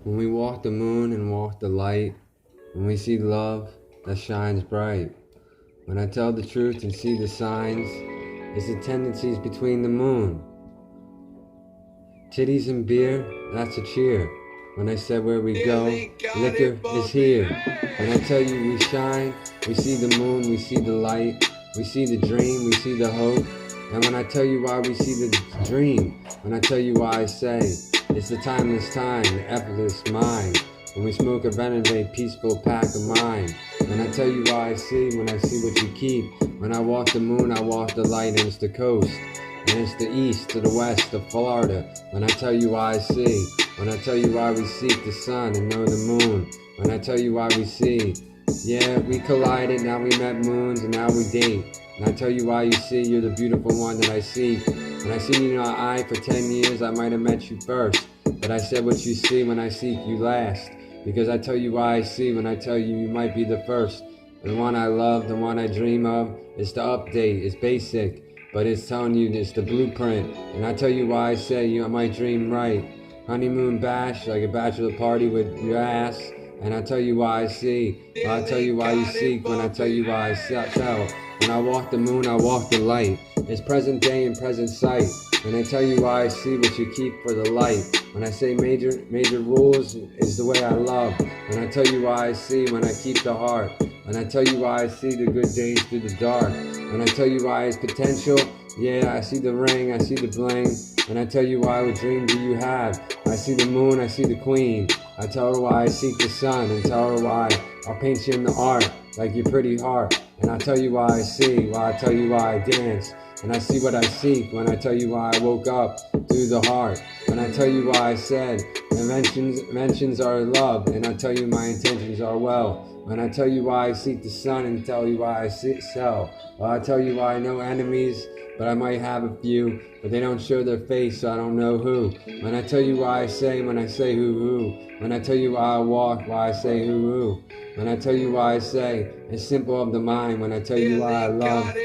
When we walk the moon and walk the light, when we see love that shines bright, when I tell the truth and see the signs, it's the tendencies between the moon. Titties and beer, that's a cheer. When I said where we go, liquor is here. When I tell you we shine, we see the moon, we see the light, we see the dream, we see the hope. And when I tell you why we see the dream, when I tell you why I say, it's the timeless time, the effortless mind. When we smoke a venerate, peaceful pack of mind. When I tell you why I see, when I see what you keep. When I walk the moon, I walk the light, and it's the coast. And it's the east to the west of Florida. When I tell you why I see, when I tell you why we seek the sun and know the moon. When I tell you why we see, yeah, we collided, now we met moons and now we date. And I tell you why you see, you're the beautiful one that I seek. When I see you in my eye for 10 years, I might have met you first. But I said what you see when I seek you last. Because I tell you why I see, when I tell you you might be the first. The one I love, the one I dream of, it's the update, it's basic. But it's telling you it's the blueprint. And I tell you why I say you might dream right. Honeymoon bash, like a bachelor party with your ass. And I tell you why I see. I tell you why you seek. When I tell you why I tell. When I walk the moon, I walk the light. It's present day and present sight. When I tell you why I see what you keep for the light. When I say major rules is the way I love. When I tell you why I see, when I keep the heart. When I tell you why I see the good days through the dark. When I tell you why it's potential, yeah, I see the ring, I see the bling. When I tell you why, what dream do you have? I see the moon, I see the queen. I tell her why I seek the sun, and tell her why I'll paint you in the art, like your pretty heart. And I tell you why I see, why I tell you why I dance. And I see what I seek when I tell you why I woke up through the heart. When I tell you why I said, inventions are love, and I tell you my intentions are well. When I tell you why I seek the sun and tell you why I sell. Well, I tell you why I know enemies, but I might have a few, but they don't show their face, so I don't know who. When I tell you why I say, when I say who. When I tell you why I walk, why I say who. When I tell you why I say, it's simple of the mind. When I tell you why I love.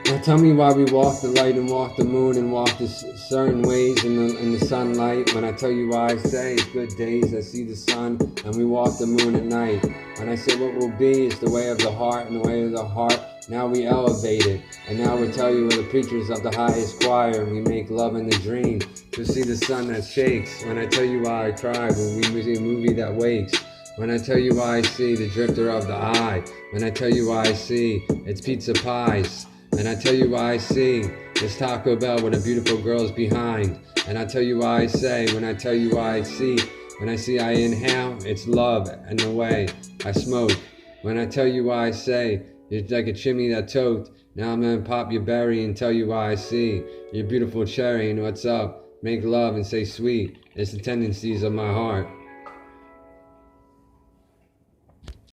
Now tell me why we walk the light and walk the moon and walk the certain ways in the sunlight. When I tell you why I say it's good days, I see the sun and we walk the moon at night. When I say what will be is the way of the heart, and the way of the heart, now we elevate it. And now we tell you we're the preachers of the highest choir, and we make love in the dream to see the sun that shakes. When I tell you why I cry when we see a movie that wakes. When I tell you why I see the drifter of the eye. When I tell you why I see it's pizza pies. And I tell you why I see it's Taco Bell with a beautiful girl's behind. And I tell you why I say, when I tell you why I see, when I see I inhale, it's love and the way I smoke. When I tell you why I say, it's like a chimney that toked. Now I'm gonna pop your berry and tell you why I see your beautiful cherry and what's up. Make love and say sweet. It's the tendencies of my heart.